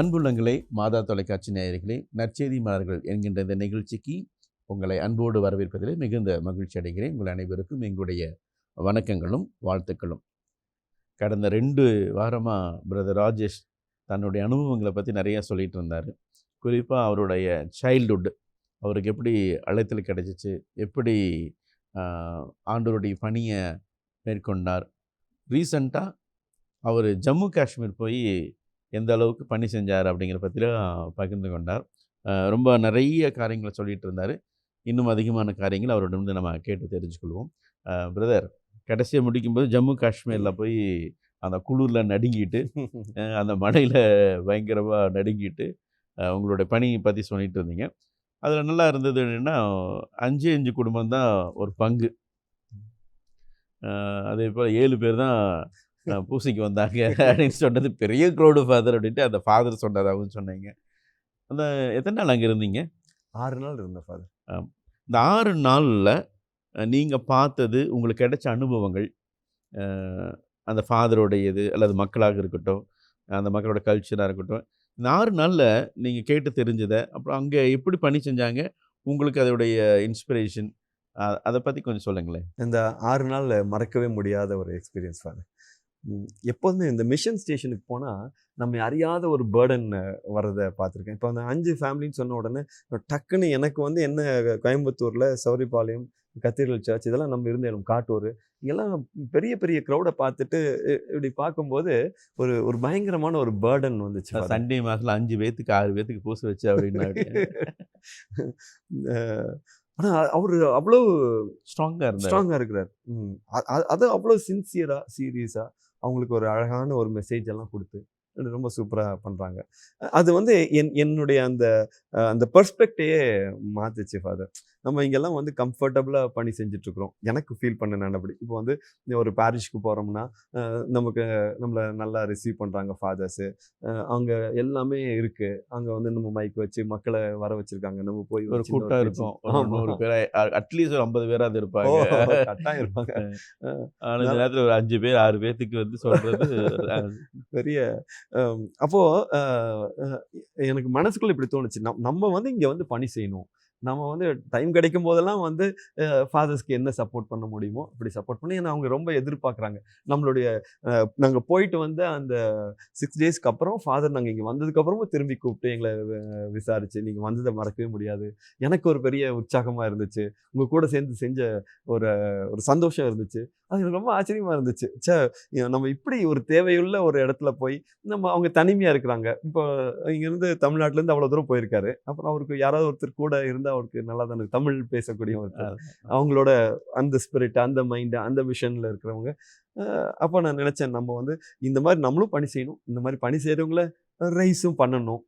அன்புள்ளங்களே, மாதா தொலைக்காட்சி நேயர்களே, நற்செய்தி மலர்கள் என்கின்ற இந்த நிகழ்ச்சிக்கு உங்களை அன்போடு வரவேற்பதிலே மிகுந்த மகிழ்ச்சி அடைகிறேன். உங்கள் அனைவருக்கும் எங்களுடைய வணக்கங்களும் வாழ்த்துக்களும். கடந்த 2 வாரமாக பிரதர் ராஜேஷ் தன்னுடைய அனுபவங்களை பற்றி நிறையா சொல்லிகிட்டு இருந்தார். குறிப்பாக அவருடைய சைல்டுஹுட், அவருக்கு எப்படி அழைத்தல் கிடைச்சிச்சு, எப்படி ஆண்டவருடைய பணியை மேற்கொண்டார். ரீசண்டாக அவர் ஜம்மு காஷ்மீர் போய் எந்த அளவுக்கு பணி செஞ்சார் அப்படிங்கிற பற்றிலாம் பகிர்ந்து கொண்டார். ரொம்ப நிறைய காரியங்களை சொல்லிகிட்டு இருந்தார். இன்னும் அதிகமான காரியங்கள் அவரோட நம்ம கேட்டு தெரிஞ்சுக்கொள்வோம். பிரதர், கடைசியாக முடிக்கும்போது ஜம்மு காஷ்மீரில் போய் அந்த குளிரில் நடுங்கிட்டு, அந்த மழையில் பயங்கரமாக நடுங்கிட்டு உங்களுடைய பணி பற்றி சொல்லிட்டு இருந்தீங்க. அதில் நல்லா இருந்தது என்னென்னா, 5 குடும்பம் தான் ஒரு பங்கு. அதே போல் 7 பேர் தான் பூசைக்கு வந்தாங்க அப்படின்னு சொன்னது பெரிய க்ரௌடு ஃபாதர் அப்படின்ட்டு அந்த ஃபாதர் சொன்னதாகவும் சொன்னீங்க. அந்த எத்தனை நாள் அங்கே இருந்தீங்க? 6 நாள் இருந்தேன் ஃபாதர். இந்த 6 நாளில் நீங்கள் பார்த்தது, உங்களுக்கு கிடைச்ச அனுபவங்கள், அந்த ஃபாதரோடையது அல்லது மக்களாக இருக்கட்டும், அந்த மக்களோட கல்ச்சராக இருக்கட்டும், இந்த 6 நாளில் நீங்கள் கேட்டு தெரிஞ்சதை, அப்புறம் அங்கே எப்படி பணி செஞ்சாங்க, உங்களுக்கு அதோடைய இன்ஸ்பிரேஷன், அதை பற்றி கொஞ்சம் சொல்லுங்களேன். இந்த 6 நாளில் மறக்கவே முடியாத ஒரு எக்ஸ்பீரியன்ஸ் ஃபாதர். எப்போதுமே இந்த மிஷன் ஸ்டேஷனுக்கு போனால் நம்ம அறியாத ஒரு பேர்டன் வர்றதை பார்த்துருக்கேன். இப்போ அந்த 5 ஃபேமிலின்னு சொன்ன உடனே டக்குன்னு எனக்கு வந்து என்ன, கோயம்புத்தூரில் சௌரிபாளையம், கத்தீட்ரல் சர்ச், இதெல்லாம் நம்ம இருந்த இடம், காட்டூர், இங்கெல்லாம் பெரிய பெரிய க்ரௌடை பார்த்துட்டு இப்படி பார்க்கும்போது ஒரு பயங்கரமான ஒரு பேர்டன் வந்துச்சு. சண்டே மாதத்தில் 5 பேத்துக்கு 6 பேத்துக்கு பூசை வச்சு அப்படின்னு. ஆனால் அவர் அவ்வளோ ஸ்ட்ராங்காக இருக்கிறார். அது அவ்வளோ சின்சியராக, சீரியஸாக அவங்களுக்கு ஒரு அழகான ஒரு மெசேஜ் எல்லாம் கொடுத்து ரொம்ப சூப்பராக பண்ணுறாங்க. அது வந்து என்னுடைய அந்த பெர்ஸ்பெக்டையே மாற்றுச்சு ஃபாதர். நம்ம இங்கெல்லாம் வந்து கம்ஃபர்டபுளாக பண்ணி செஞ்சிட்ருக்குறோம். எனக்கு ஃபீல் பண்ண நான் அப்படி. இப்போ வந்து ஒரு பாரிஷ்க்கு போகிறோம்னா நம்மளை நல்லா ரிசீவ் பண்ணுறாங்க ஃபாதர்ஸு. அங்கே எல்லாமே இருக்குது. அங்கே வந்து நம்ம மைக் வச்சு மக்களை வர வச்சுருக்காங்க. நம்ம போய் ஒரு கூட்டம் இருக்கும், 100 பேர், அட்லீஸ்ட் ஒரு 50 பேராது இருப்பாங்க, கட்டாயம் இருப்பாங்க. அந்த நேரத்தில் ஒரு 5 பேர் 6 பேத்துக்கு வந்து சொல்கிறது பெரிய. அப்போது எனக்கு மனசுக்குள்ளே இப்படி தோணுச்சு, நம்ம வந்து இங்கே வந்து பணி செய்யணும். நம்ம வந்து டைம் கிடைக்கும் போதெல்லாம் வந்து ஃபாதர்ஸ்க்கு என்ன சப்போர்ட் பண்ண முடியுமோ அப்படி சப்போர்ட் பண்ணி, ஏன்னா அவங்க ரொம்ப எதிர்பார்க்குறாங்க. நம்மளுடைய நாங்கள் போயிட்டு வந்து அந்த 6 டேஸ்க்கு அப்புறம் ஃபாதர் நாங்கள் இங்கே வந்ததுக்கப்புறமும் திரும்பி கூப்பிட்டு எங்களை விசாரித்து, நீங்கள் வந்ததை மறக்கவே முடியாது. எனக்கு ஒரு பெரிய உற்சாகமாக இருந்துச்சு. உங்கள் கூட சேர்ந்து செஞ்ச ஒரு சந்தோஷம் இருந்துச்சு. அது எனக்கு ரொம்ப ஆச்சரியமாக இருந்துச்சு. நம்ம இப்படி ஒரு தேவையுள்ள ஒரு இடத்துல போய் அவங்க தனிமையாக இருக்கிறாங்க. இப்போ இங்கேருந்து தமிழ்நாட்டிலேருந்து அவ்வளோ தூரம் போயிருக்காரு. அப்புறம் அவருக்கு யாராவது ஒருத்தர் கூட இருந்தால் அவருக்கு நல்லா தானே தமிழ் பேசக்கூடிய ஒருத்தர், அவங்களோட அந்த ஸ்பிரிட், அந்த மைண்டு, அந்த விஷனில் இருக்கிறவங்க. அப்போ நான் நினச்சேன், நம்ம வந்து இந்த மாதிரி நம்மளும் பணி செய்யணும். இந்த மாதிரி பணி செய்கிறவங்கள ரைஸும் பண்ணணும்,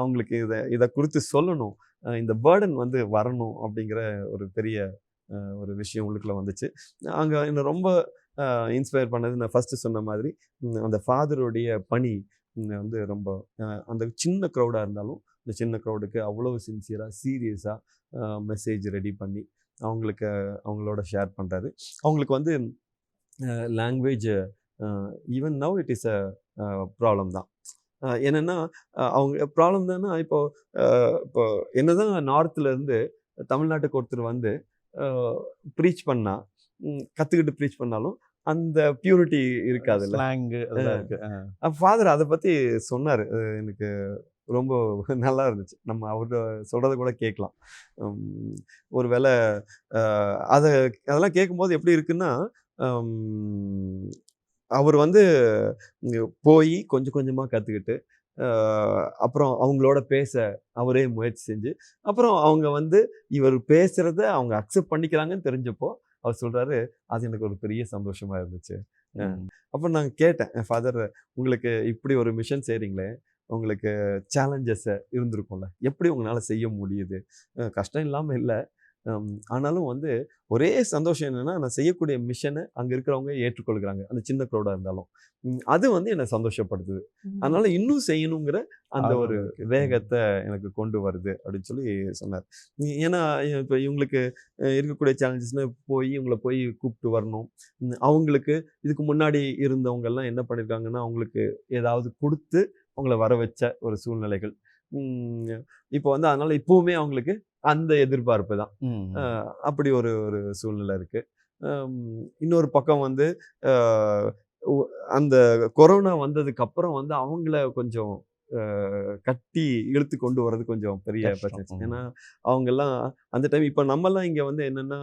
அவங்களுக்கு இதை குறித்து சொல்லணும், இந்த பேர்டன் வந்து வரணும் அப்படிங்கிற ஒரு பெரிய ஒரு விஷயம் உள்ளுக்குள்ள வந்துச்சு. அங்கே என்னை ரொம்ப இன்ஸ்பயர் பண்ணது, நான் ஃபஸ்ட்டு சொன்ன மாதிரி அந்த ஃபாதருடைய பணி வந்து ரொம்ப, அந்த சின்ன க்ரௌடாக இருந்தாலும் இந்த சின்ன க்ரௌடுக்கு அவ்வளோ சின்சியராக, சீரியஸாக மெசேஜ் ரெடி பண்ணி அவங்களோட ஷேர் பண்ணுறாரு. அவங்களுக்கு வந்து language even now it is a problem தான். என்னென்னா அவங்க ப்ராப்ளம் தானே. இப்போ என்னதான் நார்த்துலேருந்து தமிழ்நாட்டுக்கு ஒருத்தர் வந்து ப்ரீச் பண்ணால், கற்றுக்கிட்டு ப்ரீச் பண்ணாலும் அந்த பியூரிட்டி இருக்காதுல்ல. ஃபாதர் அதை பற்றி சொன்னார். எனக்கு ரொம்ப நல்லா இருந்துச்சு. நம்ம அவர் சொல்கிறத கூட கேட்கலாம். ஒரு வேளை அதெல்லாம் கேட்கும்போது எப்படி இருக்குன்னா, அவர் வந்து போய் கொஞ்சம் கொஞ்சமாக கற்றுக்கிட்டு, அப்புறம் அவங்களோட பேச அவரே முயற்சி செஞ்சு, அப்புறம் அவங்க வந்து இவர் பேசுகிறத அவங்க அக்செப்ட் பண்ணிக்கிறாங்கன்னு தெரிஞ்சப்போ அவர் சொல்கிறாரு, அது எனக்கு ஒரு பெரிய சந்தோஷமாக இருந்துச்சு. அப்போ நான் கேட்டேன், ஃபாதர், உங்களுக்கு இப்படி ஒரு மிஷன் செய்கிறீங்களே, உங்களுக்கு சேலஞ்சஸ் இருந்திருக்கும்ல, எப்படி உங்களால் செய்ய முடியுது? கஷ்டம் இல்லாமல் இல்லை, ஆனாலும் வந்து ஒரே சந்தோஷம் என்னென்னா, நான் செய்யக்கூடிய மிஷனை அங்கே இருக்கிறவங்க ஏற்றுக்கொள்கிறாங்க, அந்த சின்ன க்ரௌடாக இருந்தாலும். அது வந்து என்னை சந்தோஷப்படுத்துது. அதனால் இன்னும் செய்யணுங்கிற அந்த ஒரு வேகத்தை எனக்கு கொண்டு வருது அப்படின்னு சொல்லி சொன்னார். ஏன்னா இப்போ இவங்களுக்கு இருக்கக்கூடிய சேலஞ்சஸ்னால் போய் இவங்களை போய் கூப்பிட்டு வரணும். அவங்களுக்கு இதுக்கு முன்னாடி இருந்தவங்கெல்லாம் என்ன பண்ணியிருக்காங்கன்னா, அவங்களுக்கு ஏதாவது கொடுத்து அவங்கள வர வச்ச ஒரு சூழ்நிலைகள். இப்போ வந்து அதனால இப்பவுமே அவங்களுக்கு அந்த எதிர்பார்ப்பு தான். அப்படி ஒரு ஒரு சூழ்நிலை இருக்கு. இன்னொரு பக்கம் வந்து அ ஒ அந்த கொரோனா வந்ததுக்கு அப்புறம் வந்து அவங்கள கொஞ்சம் கட்டி இழுத்து கொண்டு வர்றது கொஞ்சம் பெரிய பிரச்சனை. கஷ்டம். ஏன்னா அவங்கெல்லாம் அந்த டைம் இப்போ நம்மலாம் இங்க வந்து என்னன்னா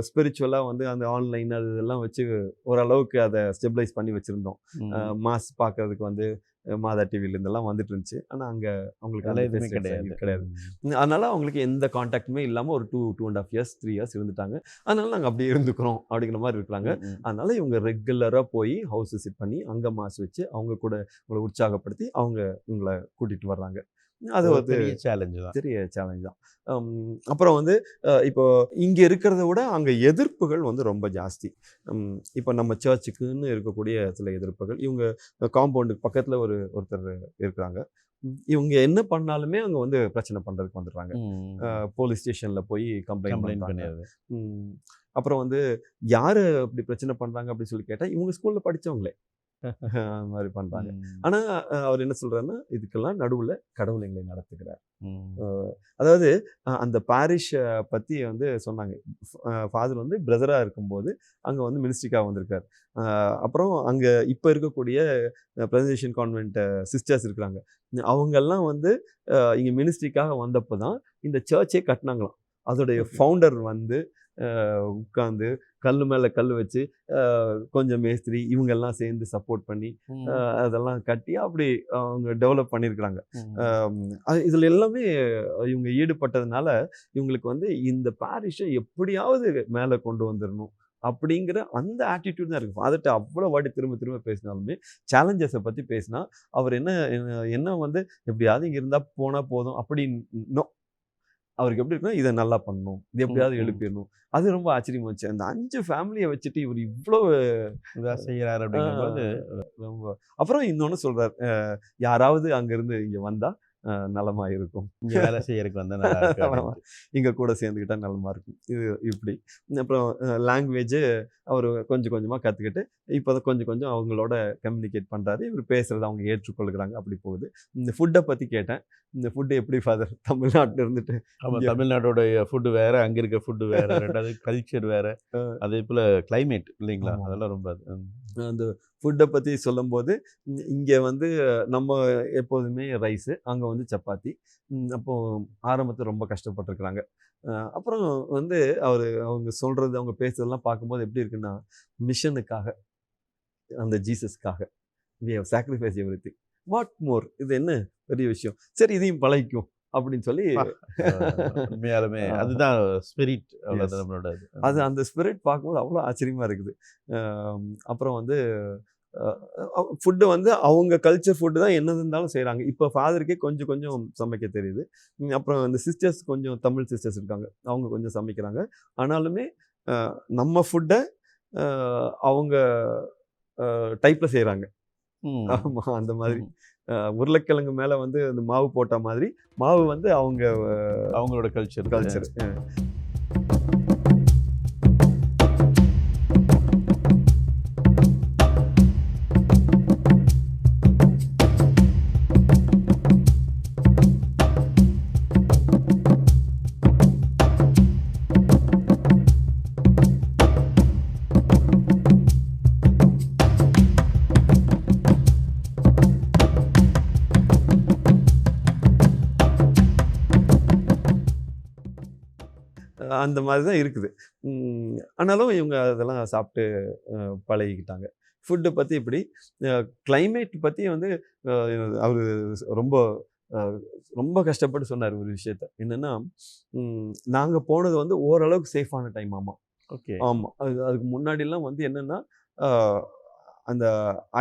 ஸ்பிரிச்சுவலா வந்து அந்த ஆன்லைன் அது இதெல்லாம் வச்சு ஓரளவுக்கு அதை ஸ்டெபிலைஸ் பண்ணி வச்சிருந்தோம். மாஸ் பார்க்கறதுக்கு வந்து மாதா டிவில இருந்தெல்லாம் வந்துட்டு இருந்துச்சு. ஆனா அங்க அவங்களுக்கு அந்த எதுவுமே ஃபெசிலிட்டிஸ் கிடையாது. கிடையாது. அதனால அவங்களுக்கு எந்த கான்டாக்ட்டுமே இல்லாம ஒரு 2.5 இயர்ஸ் 3 இயர்ஸ் இருந்துட்டாங்க. அதனால நாங்க அப்படியே இருந்துக்கிறோம் அப்படிங்கிற மாதிரி இருக்கிறாங்க. அதனால இவங்க ரெகுலரா போய் ஹவுஸ் விசிட் பண்ணி அங்க மாஸ் வச்சு அவங்க கூட உங்களை உற்சாகப்படுத்தி அவங்க உங்களை கூட்டிட்டு வர்றாங்க. அது ஒரு பெரிய சேலஞ்ச் தான். பெரிய சேலஞ்ச் தான். அப்புறம் வந்து இப்போ இங்க இருக்கிறத விட அங்க எதிர்ப்புகள் வந்து ரொம்ப ஜாஸ்தி. இப்போ நம்ம சர்ச்சுக்குன்னு இருக்கக்கூடிய சில எதிர்ப்புகள். இவங்க காம்பவுண்டுக்கு பக்கத்துல ஒருத்தர் இருக்கிறாங்க. இவங்க என்ன பண்ணாலுமே அங்க வந்து பிரச்சனை பண்றதுக்கு வந்துடுறாங்க. போலீஸ் ஸ்டேஷன்ல போய் கம்ப்ளைண்ட் பண்ணிடுறாங்க. அப்புறம் வந்து யாரு அப்படி பிரச்சனை பண்றாங்க அப்படின்னு சொல்லி கேட்டா இவங்க ஸ்கூல்ல படிச்சவங்களே அந்த மாதிரி பண்றாங்க. ஆனா அவர் என்ன சொல்றாருன்னா இதுக்கெல்லாம் நடுவுல கடவுள் எங்களை நடத்துகிறார். அதாவது அந்த பாரிஷ் பத்தி வந்து சொன்னாங்க. ஃபாதர் வந்து பிரதரா இருக்கும்போது அங்க வந்து மினிஸ்ட்ரிக்காக வந்திருக்காரு. அப்புறம் அங்க இப்ப இருக்கக்கூடிய பிரசன்டேஷன் கான்வென்ட் சிஸ்டர்ஸ் இருக்கிறாங்க. அவங்கெல்லாம் வந்து இங்க மினிஸ்ட்ரிக்காக வந்தப்பதான் இந்த சர்ச்சே கட்டினாங்களாம். அதோடைய ஃபவுண்டர் வந்து உட்கார்ந்து கல்லு மேல கல் வச்சு கொஞ்சம் மேஸ்திரி இவங்கெல்லாம் சேர்ந்து சப்போர்ட் பண்ணி அதெல்லாம் கட்டி அப்படி அவங்க டெவலப் பண்ணியிருக்கிறாங்க. இதுல எல்லாமே இவங்க ஈடுபட்டதுனால இவங்களுக்கு வந்து இந்த பாரிஷை எப்படியாவது மேலே கொண்டு வந்துடணும் அப்படிங்கிற அந்த ஆட்டிடியூட் தான் இருக்கு. ஃபாதர்ட்ட அவ்வளோ வாட்டி திரும்ப திரும்ப பேசினாலுமே சேலஞ்சஸை பற்றி பேசினா அவர் என்ன வந்து எப்படியாவது இங்கே இருந்தால் போனால் போதும் அப்படின்னு அவருக்கு எப்படி இருக்குன்னா இதை நல்லா பண்ணணும், இது எப்படியாவது எழுப்பிடணும். அது ரொம்ப ஆச்சரியமா இருந்துச்சு. அந்த 5 ஃபேமிலியை வச்சுட்டு இவர் இவ்வளோ செய்யறாரு அப்படிங்கும்போது ரொம்ப. அப்புறம் இன்னொன்று சொல்றாரு, யாராவது அங்கிருந்து இங்க வந்தா நலமா இருக்கும், இங்க வேலை செய்யறதுக்கு வந்தா நல்லா இருக்கு, இங்க கூட சேர்ந்துக்கிட்டா நலமா இருக்கும். இது இப்படி. அப்புறம் லாங்குவேஜ் அவர் கொஞ்சம் கொஞ்சமா கத்துக்கிட்டு இப்போ கொஞ்சம் கொஞ்சம் அவங்களோட கம்யூனிகேட் பண்றாரு. இவர் பேசுறது அவங்க ஏற்றுக்கொள்கிறாங்க. அப்படி போகுது. இந்த ஃபுட்டை பத்தி கேட்டேன். இந்த ஃபுட்டு எப்படி ஃபாதர் தமிழ்நாட்டில் இருந்துட்டு? தமிழ்நாட்டோடைய ஃபுட்டு வேற, அங்க இருக்க ஃபுட்டு வேற, ரெண்டாவது கல்ச்சர் வேற, அதே போல கிளைமேட் இல்லைங்களா, அதெல்லாம் ரொம்ப அந்த ஃபுட்டை பற்றி சொல்லும்போது இங்கே வந்து நம்ம எப்போதுமே ரைஸு, அங்கே வந்து சப்பாத்தி. அப்போது ஆரம்பத்தில் ரொம்ப கஷ்டப்பட்டுருக்குறாங்க. அப்புறம் வந்து அவங்க சொல்கிறது அவங்க பேசுறதெல்லாம் பார்க்கும்போது எப்படி இருக்குன்னா மிஷனுக்காக, அந்த ஜீசஸ்க்காக we have sacrificed everything, what more, இது என்ன பெரிய விஷயம், சரி இதையும் பழகிக்கும் அப்படின்னு சொல்லி உண்மையாலுமே அதுதான் ஸ்பிரிட். நம்மளோட அது அந்த ஸ்பிரிட் பார்க்கும்போது அவ்வளோ ஆச்சரியமா இருக்குது. அப்புறம் வந்து ஃபுட்டு வந்து அவங்க கல்ச்சர் ஃபுட்டு தான் என்னது இருந்தாலும் செய்கிறாங்க. இப்போ ஃபாதருக்கே கொஞ்சம் கொஞ்சம் சமைக்க தெரியுது. அப்புறம் இந்த சிஸ்டர்ஸ் கொஞ்சம் தமிழ் சிஸ்டர்ஸ் இருக்காங்க, அவங்க கொஞ்சம் சமைக்கிறாங்க. ஆனாலுமே நம்ம ஃபுட்டை அவங்க டைப்பில் செய்கிறாங்க. ஆமாம், அந்த மாதிரி உருளைக்கிழங்கு மேலே வந்து அந்த மாவு போட்ட மாதிரி மாவு வந்து அவங்களோட கல்ச்சர். அந்த மாதிரி தான் இருக்குது. ஆனாலும் இவங்க அதெல்லாம் சாப்பிட்டு பழகிக்கிட்டாங்க. ஃபுட்டை பற்றி இப்படி. கிளைமேட் பற்றி வந்து அவர் ரொம்ப ரொம்ப கஷ்டப்பட்டு சொன்னார் ஒரு விஷயத்த. என்னென்னா நாங்கள் போனது வந்து ஓரளவுக்கு சேஃபான டைம். ஆமாம், ஓகே, ஆமாம். அதுக்கு முன்னாடிலாம் வந்து என்னென்னா அந்த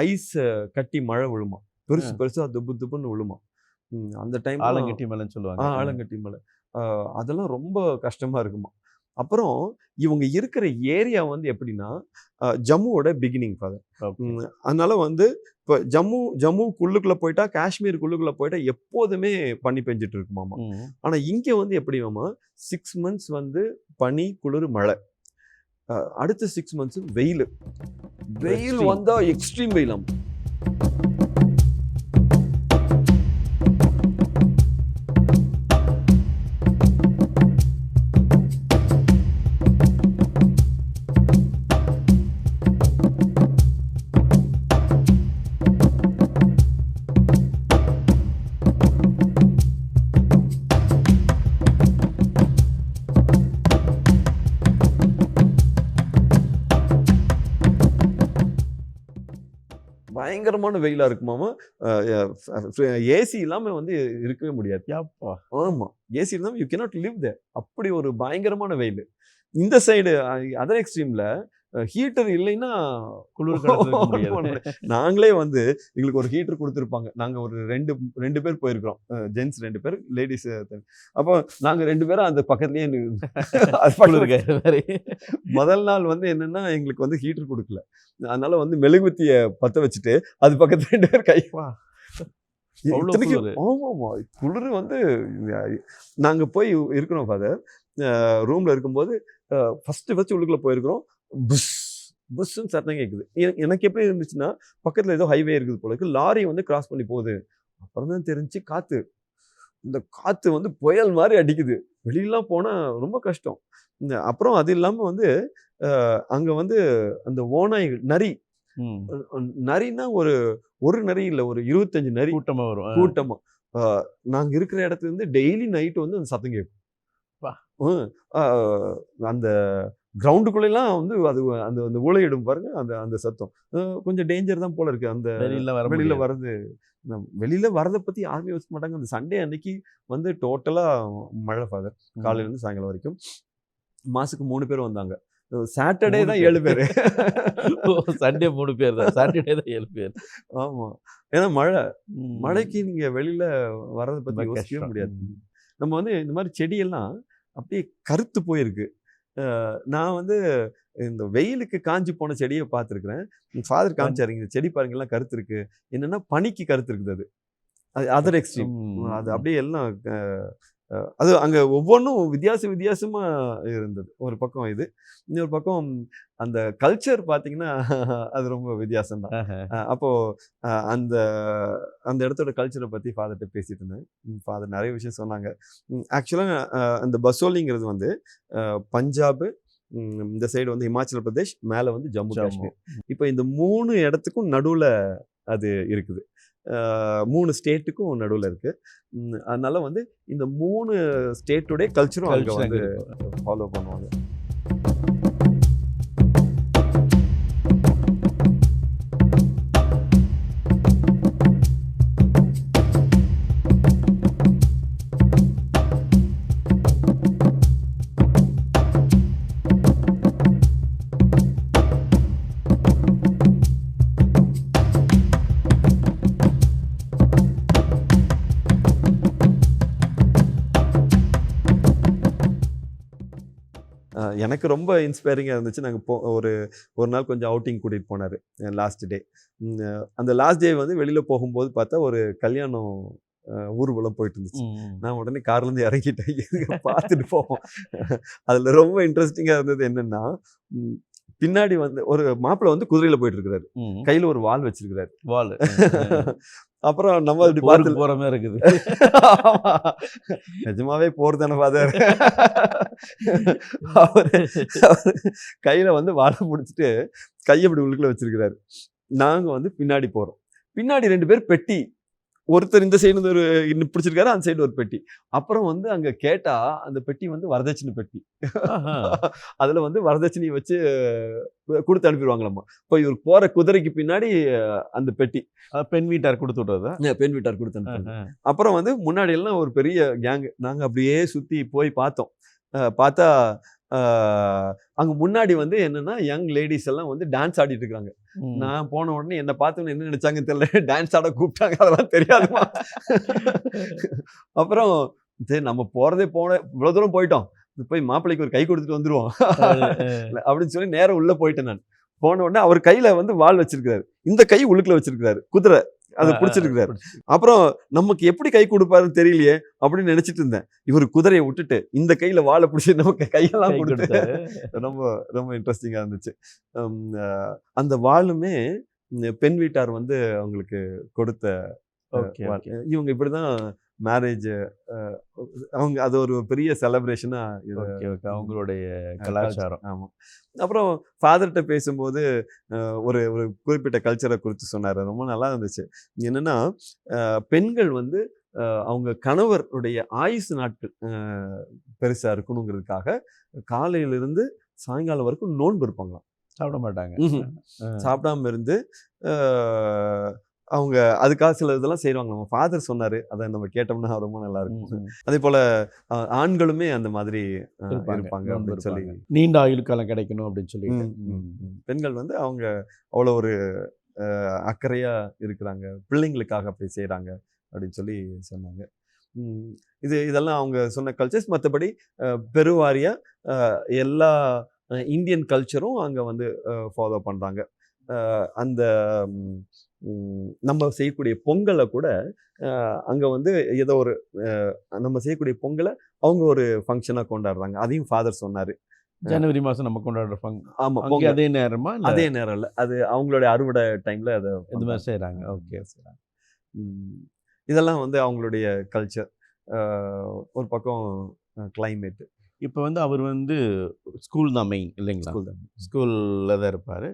ஐஸ் கட்டி மழை விழுமா, பெருசு பெருசாக துப்பு துப்புன்னு விழுமா. அந்த டைம் ஆலங்கட்டி மலைன்னு சொல்லுவாங்க. ஆலங்கட்டி மலை. அதெல்லாம் ரொம்ப கஷ்டமாக இருக்குமா. அப்புறம் இவங்க இருக்கிற ஏரியா வந்து எப்படின்னா ஜம்முவோட பிகினிங் ஃபாதர். அதனால வந்து இப்போ ஜம்முக்குள்ளுக்குள்ளே போயிட்டா, காஷ்மீருக்குள்ளுக்குள்ளே போயிட்டா எப்போதுமே பனி பெஞ்சிட்டு இருக்குமாமா. ஆனால் இங்கே வந்து எப்படிமாமா 6 months வந்து பனி, குளிர், மழை. அடுத்த 6 months வெயில் வந்தால் எக்ஸ்ட்ரீம் வெயிலாம். பயங்கரமான வெயிலா இருக்குமாமா. ஏசி இல்லாம வந்து இருக்கவே முடியாது. யாப்பா! ஆமா. ஏசி இல்லாம யூ கேனாட் லிவ் தேர். அப்படி ஒரு பயங்கரமான வெயிலு. இந்த சைடு அதர் எக்ஸ்ட்ரீம்ல ஹீட்டர் இல்லைன்னா குளிர் காலத்துல இருக்க முடியாது. நாங்களே வந்து எங்களுக்கு ஒரு ஹீட்டர் குடுத்துருப்பாங்க. நாங்க ஒரு 2 பேர் போயிருக்கிறோம். ஜென்ட்ஸ் 2 பேர், லேடீஸ். அப்போ நாங்க 2 பேரும் அந்த பக்கத்துலயே குளிர் மாரி. முதல் நாள் வந்து என்னன்னா, எங்களுக்கு வந்து ஹீட்டர் குடுக்கல. அதனால வந்து மெழுகுவர்த்திய பத்த வச்சுட்டு, அது பக்கத்துல 2 பேர் வா! அவ்ளோ குளிரு. ஆமாமா. குளிரு வந்து நாங்க போய் இருக்கிறோம் ஃபாதர். ரூம்ல இருக்கும்போது ஃபர்ஸ்ட் உள்ளுக்குள்ள போயிருக்கிறோம். புஷ் புஷ்ன்னு சத்தம் கேட்குது. எனக்கு எப்படி இருந்துச்சுன்னா, பக்கத்துல ஏதோ ஹைவே இருக்குது போல இருக்கு. லாரி வந்து கிராஸ் பண்ணி போகுது. அப்புறம் தான் தெரிஞ்சு காத்து. இந்த காத்து வந்து புயல் மாரி அடிக்குது. வெளியலாம் போனா ரொம்ப கஷ்டம். அப்புறம் அது இல்லாம வந்து அங்க வந்து அந்த ஓநாய்கள், நரி. நரின்னா ஒரு நரி இல்ல, ஒரு 25 நரி கூட்டமா வரும். கூட்டமா. நாங்க இருக்கிற இடத்துல இருந்து டெய்லி நைட் வந்து அந்த சத்தம் கேட்கும். அந்த கிரவுண்டுக்குள்ளலாம் வந்து அது அந்த அந்த ஊளையிடும் பாருங்க, அந்த அந்த சத்தம். கொஞ்சம் டேஞ்சர் தான் போல இருக்கு. அந்த வெளியில வர்றது. வெளியில வரத பத்தி யாருமே யோசிக்க மாட்டாங்க. அந்த சண்டே அன்னைக்கு வந்து டோட்டலா மழை ஃபாதர். காலையில இருந்து சாயங்காலம் வரைக்கும். மாசுக்கு 3 பேர் வந்தாங்க. சாட்டர்டே தான் 7 பேரு. சண்டே 3 பேர் தான். சாட்டர்டே தான் 7 பேர். ஆமா. ஏன்னா மழைக்கு நீங்க வெளியில வர்றத பத்தி யோசிக்கவே முடியாது. நம்ம வந்து இந்த மாதிரி செடியெல்லாம் அப்படியே கருத்து போயிருக்கு. நான் வந்து இந்த வெயிலுக்கு காஞ்சி போன செடியை பார்த்துருக்கிறேன். ஃபாதர் காமிச்சாரு, இந்த செடி பாருங்க எல்லாம் கருத்து இருக்கு. என்னன்னா பனிக்கு கருத்து இருக்குது. அது அதர் எக்ஸ்ட்ரீம். அது அப்படியே எல்லாம் அது அங்க ஒவ்வொன்றும் வித்தியாசமா இருந்தது. ஒரு பக்கம் இது, இன்னொரு பக்கம் அந்த கல்ச்சர் பார்த்தீங்கன்னா அது ரொம்ப வித்தியாசம் தான். அப்போ அந்த அந்த இடத்தோட கல்ச்சரை பத்தி ஃபாதர்கிட்ட பேசிட்டு இருந்தேன். ஃபாதர் நிறைய விஷயம் சொன்னாங்க. ஆக்சுவலாக அந்த பசோலிங்கிறது வந்து பஞ்சாப், இந்த சைடு வந்து இமாச்சல பிரதேஷ், மேலே வந்து ஜம்மு காஷ்மீர். இப்போ இந்த 3 இடத்துக்கும் நடுவில் அது இருக்குது. 3 ஸ்டேட்டுக்கும் நடுவில் இருக்கு. அதனால வந்து இந்த 3 ஸ்டேட்டுடைய கல்ச்சரும் அங்கே வந்து ஃபாலோ பண்ணுவாங்க. எனக்கு ரொம்ப இன்ஸ்பைரிங்காக இருந்துச்சு. நாங்கள் ஒரு நாள் கொஞ்சம் அவுட்டிங் கூட்டிகிட்டு போனார் லாஸ்ட் டே. அந்த லாஸ்ட் டே வந்து வெளியில் போகும்போது பார்த்தா ஒரு கல்யாணம் ஊர்வலம் போயிட்டு இருந்துச்சு. நான் உடனே கார்லேருந்து இறங்கிட்டேன், பார்த்துட்டு போவோம். அதில் ரொம்ப இன்ட்ரெஸ்டிங்காக இருந்தது என்னென்னா, பின்னாடி வந்து ஒரு மாப்பிள்ளை வந்து குதிரையில் போயிட்டு இருக்கிறாரு. கையில் ஒரு வால் வச்சிருக்கிறாரு. வால். அப்புறம் நம்ம அப்படி பார்த்து போற மாதிரி இருக்குது. நிஜமாவே போர் தானே ஃபாதர். கையில வந்து வாழை பிடிச்சிட்டு கையை இப்படி உள்ளுக்குள்ள வச்சிருக்கிறாரு. நாங்க வந்து பின்னாடி போறோம். பின்னாடி 2 பேர் பெட்டி. ஒருத்தர் இந்த சைடு ஒரு பிடிச்சிருக்காரு, அந்த சைடு ஒரு பெட்டி. அப்புறம் வந்து அங்க கேட்டா அந்த பெட்டி வந்து வரதட்சணை பெட்டி. அதுல வந்து வரதட்சணை வச்சு கொடுத்து அனுப்பிடுவாங்களாமா. இப்போ இவர் போற குதிரைக்கு பின்னாடி அந்த பெட்டி. பெண் வீட்டார் கொடுத்து விட்டதா? பெண் வீட்டார் கொடுத்து அனுப்பிடுவாங்க. அப்புறம் வந்து முன்னாடி எல்லாம் ஒரு பெரிய கேங். நாங்க அப்படியே சுத்தி போய் பார்த்தோம். பார்த்தா அங்க முன்னாடி வந்து என்னன்னா யங் லேடிஸ் எல்லாம் வந்து டான்ஸ் ஆடிட்டு இருக்காங்க. நான் போன உடனே என்ன பார்த்தவங்க என்ன நினைச்சாங்கன்னு தெரியல, டான்ஸ் ஆட கூப்பிட்டாங்க, அதெல்லாம் தெரியாதுமா. அப்புறம் சரி நம்ம போறதே இவ்வளவு தூரம் போயிட்டோம், போய் மாப்பிள்ளைக்கு ஒரு கை கொடுத்துட்டு வந்துருவோம் அப்படின்னு சொல்லி நேரம் உள்ள போயிட்டேன். நான் போன உடனே அவர் கையில வந்து வாள் வச்சிருக்காரு, இந்த கை உள்ளுக்குள்ள வச்சிருக்காரு, குதிரை அதை பிடிச்சிருக்கிறாரு. அப்புறம் நமக்கு எப்படி கை கொடுப்பாருன்னு தெரியலையே அப்படின்னு நினைச்சிட்டு இருந்தேன். இவர் குதிரையை விட்டுட்டு இந்த கையில வாழை பிடிச்சி நமக்கு கையெல்லாம் கொடுத்து ரொம்ப ரொம்ப இன்ட்ரெஸ்டிங்கா இருந்துச்சு. அந்த வாளுமே பெண் வீட்டார் வந்து அவங்களுக்கு கொடுத்த. இவங்க இப்படிதான் மேரேஜ், அவங்க அது ஒரு பெரிய செலிப்ரேஷனா அவங்களுடைய கலாச்சாரம். ஆமா. அப்புறம் ஃபாதர்கிட்ட பேசும்போது ஒரு ஒரு குறிப்பிட்ட கல்ச்சரை குறித்து சொன்னார். ரொம்ப நல்லா இருந்துச்சு. என்னன்னா பெண்கள் வந்து அவங்க கணவருடைய ஆயுசு நாட்கள் பெருசா இருக்கணுங்கிறதுக்காக காலையிலிருந்து சாயங்காலம் வரைக்கும் நோன்பு இருப்பாங்களாம். சாப்பிட மாட்டாங்க. சாப்பிடாம இருந்து அவங்க அதுக்காக சில இதெல்லாம் செய்வாங்க. நம்ம ஃபாதர் சொன்னாரு. அத நம்ம கேட்டோம்னா ரொம்ப நல்லா இருக்கும். அதே போல ஆண்களுமே அந்த மாதிரி இருப்பாங்க அப்படின்னு சொல்லி. நீண்ட ஆயுள் காலம் கிடைக்கணும் அப்படின்னு சொல்லி. பெண்கள் வந்து அவங்க அவ்வளோ ஒரு அக்கறையா இருக்கிறாங்க, பிள்ளைங்களுக்காக அப்படி செய்கிறாங்க அப்படின்னு சொல்லி சொன்னாங்க. இதெல்லாம் அவங்க சொன்ன கல்ச்சர்ஸ். மற்றபடி பெருவாரியா எல்லா இந்தியன் கல்ச்சரும் அங்கே வந்து ஃபாலோ பண்ணுறாங்க. அந்த நம்ம செய்யக்கூடிய பொங்கலை கூட அங்கே வந்து ஏதோ ஒரு நம்ம செய்யக்கூடிய பொங்கலை அவங்க ஒரு ஃபங்க்ஷனாக கொண்டாடுறாங்க. அதையும் ஃபாதர் சொன்னார். ஜனவரி மாதம் நம்ம கொண்டாடுற ஆமாம், பொங்கல் அதே நேரமா? அதே நேரம் இல்லை, அது அவங்களுடைய அறுவடை டைமில் அதை இந்த மாதிரி செய்கிறாங்க. ஓகே. இதெல்லாம் வந்து அவங்களுடைய கல்ச்சர். ஒரு பக்கம் கிளைமேட்டு. இப்போ வந்து அவர் வந்து ஸ்கூல் தான் மெயின் இல்லைங்களா? ஸ்கூலில் தான் இருப்பார்.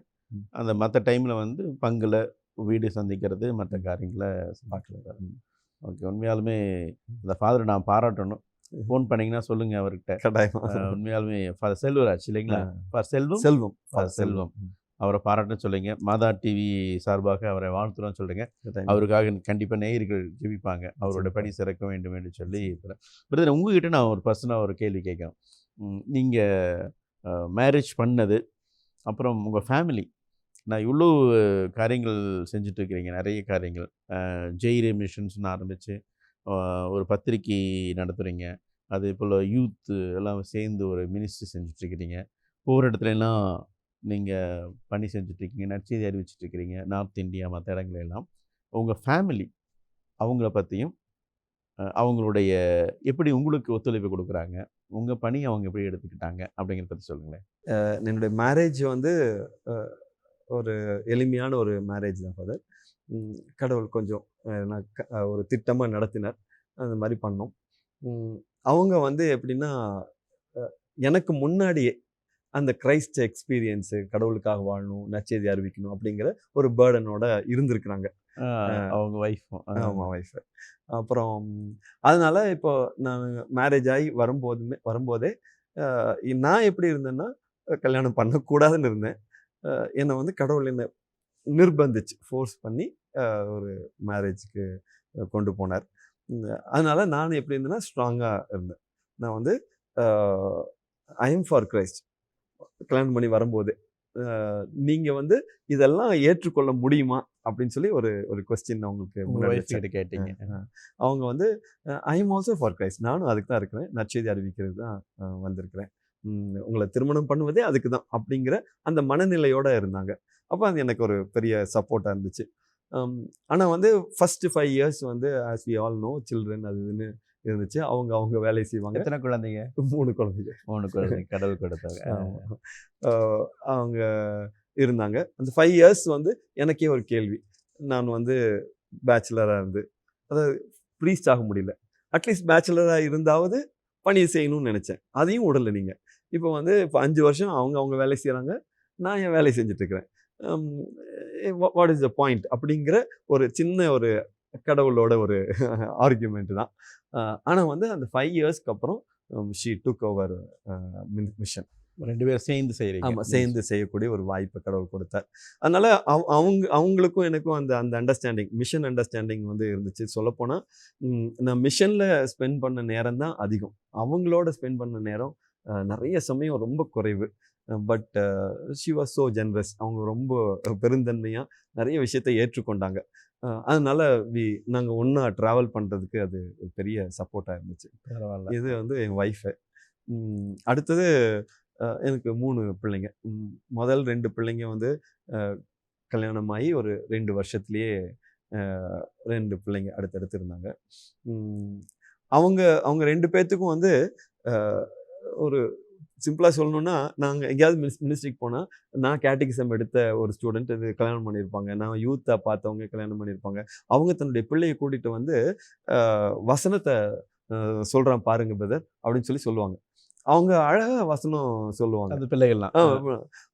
அந்த மற்ற டைமில் வந்து பங்கில் வீடு சந்திக்கிறது மற்ற காரியங்களை பார்க்கல. ஓகே. உண்மையாலுமே இந்த ஃபாதரை நான் பாராட்டணும். ஃபோன் பண்ணிங்கன்னா சொல்லுங்கள் அவர்கிட்ட. கட்டாயமாக. உண்மையாலுமே ஃபாதர் செல்வராஜ் இல்லைங்களா? செல்வம் செல்வம் அவரை பாராட்ட சொல்லுங்க. மாதா டிவி சார்பாக அவரை வாழ்த்துறோம் சொல்லுங்க. அவருக்காக கண்டிப்பாக நேயர்கள் ஜெபிப்பாங்க. அவரோட பணி சிறக்க வேண்டும் என்று சொல்லி. பிரதர், உங்ககிட்ட நான் ஒரு பர்சனாக ஒரு கேள்வி கேட்குறேன். நீங்கள் மேரேஜ் பண்ணது, அப்புறம் உங்கள் ஃபேமிலி, நான் இவ்வளோ காரியங்கள் செஞ்சிட்ருக்கிறீங்க, நிறைய காரியங்கள். ஜெய்ரே மிஷன்ஸ்னு ஆரம்பித்து ஒரு பத்திரிக்கை நடத்துகிறீங்க. அதே போல் யூத்து எல்லாம் சேர்ந்து ஒரு மினிஸ்ட்ரி செஞ்சிட்ருக்கிறீங்க. ஒவ்வொரு இடத்துலலாம் நீங்கள் பணி செஞ்சிட்ருக்கீங்க, நற்செய்தி அறிவிச்சிட்ருக்கிறீங்க, நார்த் இந்தியா மற்ற இடங்களெல்லாம். உங்கள் ஃபேமிலி அவங்கள பற்றியும் அவங்களுடைய எப்படி உங்களுக்கு ஒத்துழைப்பு கொடுக்குறாங்க, உங்கள் பணி அவங்க எப்படி எடுத்துக்கிட்டாங்க அப்படிங்கிறத பற்றி சொல்லுங்களேன். என்னுடைய மேரேஜ் வந்து ஒரு எளிமையான ஒரு மேரேஜ் தான் ஃபாதர். கடவுள் கொஞ்சம் ஒரு திட்டமாக நடத்தினார். அந்த மாதிரி பண்ணோம். அவங்க வந்து எப்படின்னா, எனக்கு முன்னாடியே அந்த கிரைஸ்ட் எக்ஸ்பீரியன்ஸு, கடவுளுக்காக வாழணும், நற்செய்தி அறிவிக்கணும் அப்படிங்கிற ஒரு பேர்டனோட இருந்திருக்கிறாங்க. அவங்க ஒய்ஃபும். ஆமாம், ஒய்ஃபு. அப்புறம் அதனால் இப்போ நான் மேரேஜ் ஆகி வரும்போதே நான் எப்படி இருந்தேன்னா, கல்யாணம் பண்ணக்கூடாதுன்னு இருந்தேன். என்னை வந்து கடவுள் என்னை நிர்பந்திச்சு ஃபோர்ஸ் பண்ணி ஒரு மேரேஜுக்கு கொண்டு போனார். அதனால் நான் எப்படி இருந்தேன்னா ஸ்ட்ராங்காக இருந்தேன். நான் வந்து ஐ எம் ஃபார் கிரைஸ்ட் கல்யாணம் பண்ணி வரும்போது. நீங்கள் வந்து இதெல்லாம் ஏற்றுக்கொள்ள முடியுமா அப்படின்னு சொல்லி ஒரு கொஸ்டின் அவங்களுக்கு முன்னாடி கேட்டீங்க. அவங்க வந்து I am also for Christ, நானும் அதுக்கு தான் இருக்கிறேன், நற்செய்தி அறிவிக்கிறது தான் வந்திருக்கிறேன், உங்களை திருமணம் பண்ணுவதே அதுக்கு தான் அப்படிங்கிற அந்த மனநிலையோடு இருந்தாங்க. அப்போ அது எனக்கு ஒரு பெரிய சப்போர்ட்டாக இருந்துச்சு. ஆனால் வந்து ஃபஸ்ட்டு 5 years வந்து as we all know children அது இதுன்னு இருந்துச்சு. அவங்க வேலையை செய்வாங்க. எத்தனை குழந்தைங்க? 3 குழந்தைங்க. 3 குழந்தைங்க கடவுள் கொடுத்தாங்க. அவங்க இருந்தாங்க. அந்த 5 years வந்து எனக்கே ஒரு கேள்வி. நான் வந்து பேச்சுலராக இருந்து அதாவது ப்ரீஸ்ட் ஆக முடியல. அட்லீஸ்ட் பேச்சுலராக இருந்தாவது பணி செய்யணும்னு நினச்சேன். அதையும் விடலை நீங்கள். இப்போ 5 வருஷம் அவங்க வேலை செய்கிறாங்க, நான் என் வேலையை செஞ்சிட்ருக்கிறேன். வாட் இஸ் த பாயிண்ட் அப்படிங்கிற ஒரு சின்ன ஒரு கடவுளோட ஒரு ஆர்கியூமெண்ட் தான். ஆனால் வந்து அந்த 5 yearsக்கு அப்புறம் ஷீ டுக் ஓவர் மிஷன். 2 பேரும் சேர்ந்து செய்கிறீங்க. ஆமாம், சேர்ந்து செய்யக்கூடிய ஒரு வாய்ப்பை கடவுள் கொடுத்தார். அதனால் அவங்களுக்கும் எனக்கும் அந்த அண்டர்ஸ்டாண்டிங், மிஷன் அண்டர்ஸ்டாண்டிங் வந்து இருந்துச்சு. சொல்லப்போனால் நான் மிஷனில் ஸ்பெண்ட் பண்ண நேரம் தான் அதிகம், அவங்களோட ஸ்பெண்ட் பண்ண நேரம் நிறைய சமயம் ரொம்ப குறைவு. But she was so generous. அவங்க ரொம்ப பெருந்தன்மையாக நிறைய விஷயத்தை ஏற்றுக்கொண்டாங்க. அதனால் நாங்கள் ஒன்றா ட்ராவல் பண்ணுறதுக்கு அது ஒரு பெரிய சப்போர்ட்டாக இருந்துச்சு. இது வந்து என் ஒய்ஃபு. அடுத்தது எனக்கு 3 பிள்ளைங்க. முதல் 2 பிள்ளைங்க வந்து கல்யாணமாகி ஒரு 2 வருஷத்துலேயே 2 பிள்ளைங்க அடுத்தடுத்து இருந்தாங்க. அவங்க 2 பேர்த்துக்கும் வந்து ஒரு சிம்பிளாக சொல்லணுன்னா, நாங்கள் எங்கேயாவது மினிஸ்ட்ரிக்கு போனால், நான் கேட்டகிசம் எடுத்த ஒரு ஸ்டூடெண்ட் இது கல்யாணம் பண்ணியிருப்பாங்க, நான் யூத்தாக பார்த்தவங்க கல்யாணம் பண்ணியிருப்பாங்க. அவங்க தன்னுடைய பிள்ளையை கூட்டிகிட்டு வந்து வசனத்தை சொல்கிறான் பாருங்க பிரதர் அப்படின்னு சொல்லுவாங்க. அவங்க அழகாக வசனம் சொல்லுவாங்க, அந்த பிள்ளைகள்லாம்.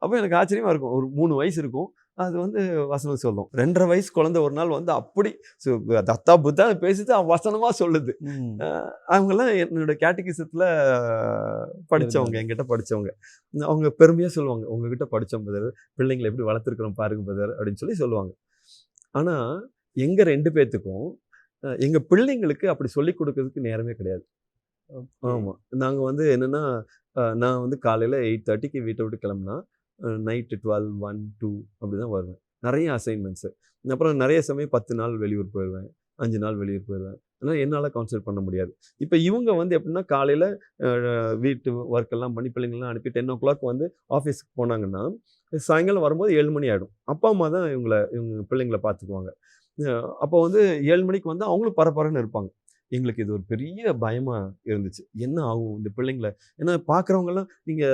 அப்போ எனக்கு ஆச்சரியமாக இருக்கும். ஒரு 3 வயசு இருக்கும். அது வந்து வசனம் சொல்லும். 2.5 வயசு குழந்தை ஒரு நாள் வந்து அப்படி தத்தா புத்தா பேசிட்டு வசனமா சொல்லுது. ம். அவங்கெல்லாம் என்னோட கேட்டகிசத்துல படிச்சவங்க, இருந்தாங்க. என்கிட்ட படிச்சவங்க. அவங்க பெருமையா சொல்லுவாங்க, உங்ககிட்ட படிச்சோம் பிரதர், பிள்ளைங்களை எப்படி வளர்த்துருக்கிறோம் பாருங்க பிரதர் அப்படின்னு சொல்லி சொல்லுவாங்க. ஆனா எங்க 2 பேத்துக்கும் எங்க பிள்ளைங்களுக்கு அப்படி சொல்லிக் கொடுக்கறதுக்கு நேரமே கிடையாது. ஓகே. ஆமா. நாங்க வந்து என்னன்னா, நான் வந்து காலையில 8:30க்கு வீட்ட விட்டு கிளம்புனா, நைட்டு 12, 1, 2 அப்படிதான் வருவேன். நெறைய அசைன்மென்ட்ஸு. அப்புறம் நெறைய சமயம் 10 நாள் வெளியூர் போயிருவேன். 5 நாள் வெளியூர் போயிருவேன். அதனால என்னால கான்சன்ட்ரேட் பண்ண முடியாது. இப்ப இவங்க வந்து எப்படின்னா, காலையில அ வீட்டு ஒர்க் எல்லாம் பண்ணி பிள்ளைங்கலாம் அனுப்பி 10:00 வந்து ஆஃபீஸ்க்கு போனாங்கன்னா, சாயங்காலம் வரும்போது 7 மணி ஆயிடும். அப்பா, அம்மா தான் இவங்க பிள்ளைங்கள பார்த்துக்குவாங்க. அ அப்போ வந்து 7 மணிக்கு வந்து அவங்களும் பரபரன்னு இருப்பாங்க. எங்களுக்கு இது ஒரு பெரிய பயமா இருந்துச்சு. என்ன ஆகும் இந்த பிள்ளைங்கள? ஏன்னா பார்க்குறவங்கலாம், நீங்க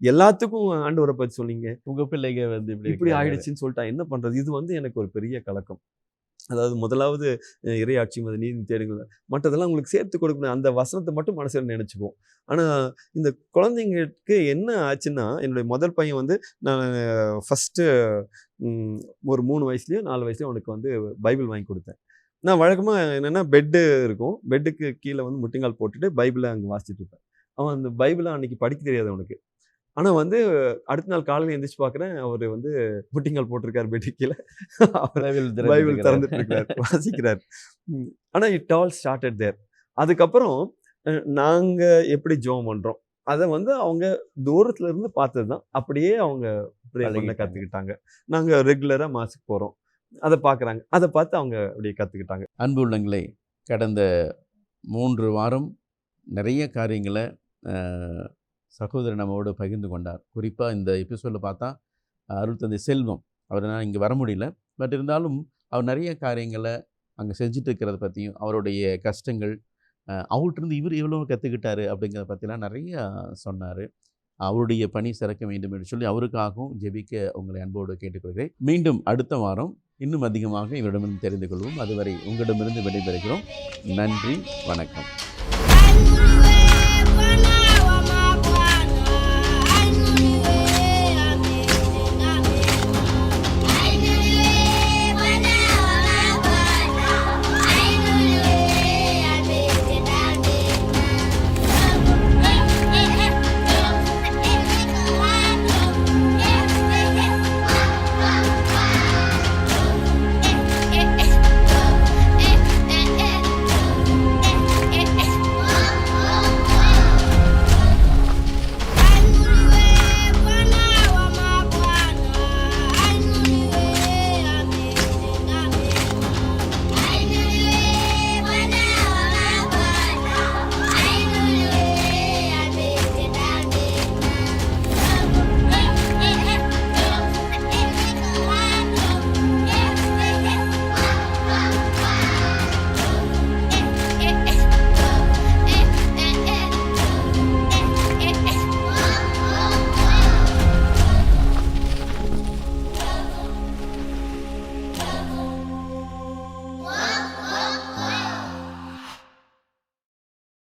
எல்லாத்துக்கும் ஆண்டவர பத்தி சொன்னீங்க. உங்க பிள்ளைங்க வந்து இப்படி இப்படி இருக்கிறாங்க. ஆயிடுச்சுன்னு சொல்லிட்டா என்ன பண்றது? இது வந்து எனக்கு ஒரு பெரிய கலக்கம். அதாவது முதலாவது இறையாட்சி நீதி தேடுங்கள். மற்றதெல்லாம் உங்களுக்கு சேர்த்து கொடுக்கணும். அந்த வசனத்த மட்டும் மனசுல நெனச்சுக்குவோம். ஆனா, இந்த குழந்தைங்களுக்கு என்ன ஆச்சுன்னா, என்னுடைய முதல் பையன் வந்து நான் ஃபர்ஸ்ட்டு ம் ஒரு 3 வயசுலயோ, 4 வயசுலயோ அவனுக்கு வந்து பைபிள் வாங்கி குடுத்தேன். நான் வழக்கமா என்னன்னா, பெட்டு இருக்கும். பெட்டுக்கு கீழ வந்து முட்டிங்கால் போட்டுட்டு பைபிள அங்க வாசிச்சுட்டு இருப்பேன். அவன் அந்த பைபிள அன்னைக்கு படிக்க தெரியாது அவனுக்கு. ஆனா வந்து அடுத்த நாள் காலையில எந்திரிச்சு பார்க்குறேன், அவரு வந்து முட்டிங்கால் போட்டிருக்காரு பெட்டுக்கு கீழ. அவரு பைபிள் பைபிள் திறந்திருக்கிறார். திறந்துட்டு இருக்கிறாரு. வாசிக்கிறாரு. ஆனா இட் ஆல் ஸ்டார்ட்டட் தேர். அதுக்கப்புறம் அ நாங்க எப்படி ஜெபம் பண்றோம். அத வந்து அவங்க தூரத்துல இருந்து பார்த்தது தான். அப்படியே அவங்க ப்ரே பண்ண பழகிட்டாங்க. கத்துக்கிட்டாங்க. நாங்க ரெகுலரா மாஸ்க்கு போறோம். அத பார்க்குறாங்க. அத பார்த்து அவங்க அப்படியே கத்துக்கிட்டாங்க. அன்பு உள்ளங்களே, கடந்த 3 வாரம் நிறைய காரியங்கள அ சகோதரர் நம்மோடு பகிர்ந்து கொண்டார். குறிப்பா இந்த எபிசோட்ல பார்த்தா, அருள் தந்தை செல்வம். அவருனால இங்க வர முடியல. பட் இருந்தாலும், அவர் நிறைய காரியங்கள அங்க செஞ்சுட்டு இருக்கிறத பத்தியும், அவருடைய கஷ்டங்கள், அவர்ட்டருந்து இவரு எவ்வளோ கத்துக்கிட்டாரு அப்படிங்கிறத பத்திலாம் நிறையா சொன்னாரு. அவருடைய பணி சிறக்க வேண்டும் என்று சொல்லி அவருக்காகவும் ஜெபிக்க உங்களை அன்போடு கேட்டுக்கொள்கிறேன். மீண்டும் அடுத்த வாரம் இன்னும் அதிகமாக இவரிடமிருந்து தெரிந்து கொள்வோம். அதுவரை உங்களிடமிருந்து விடைபெறுகிறோம். நன்றி, வணக்கம்.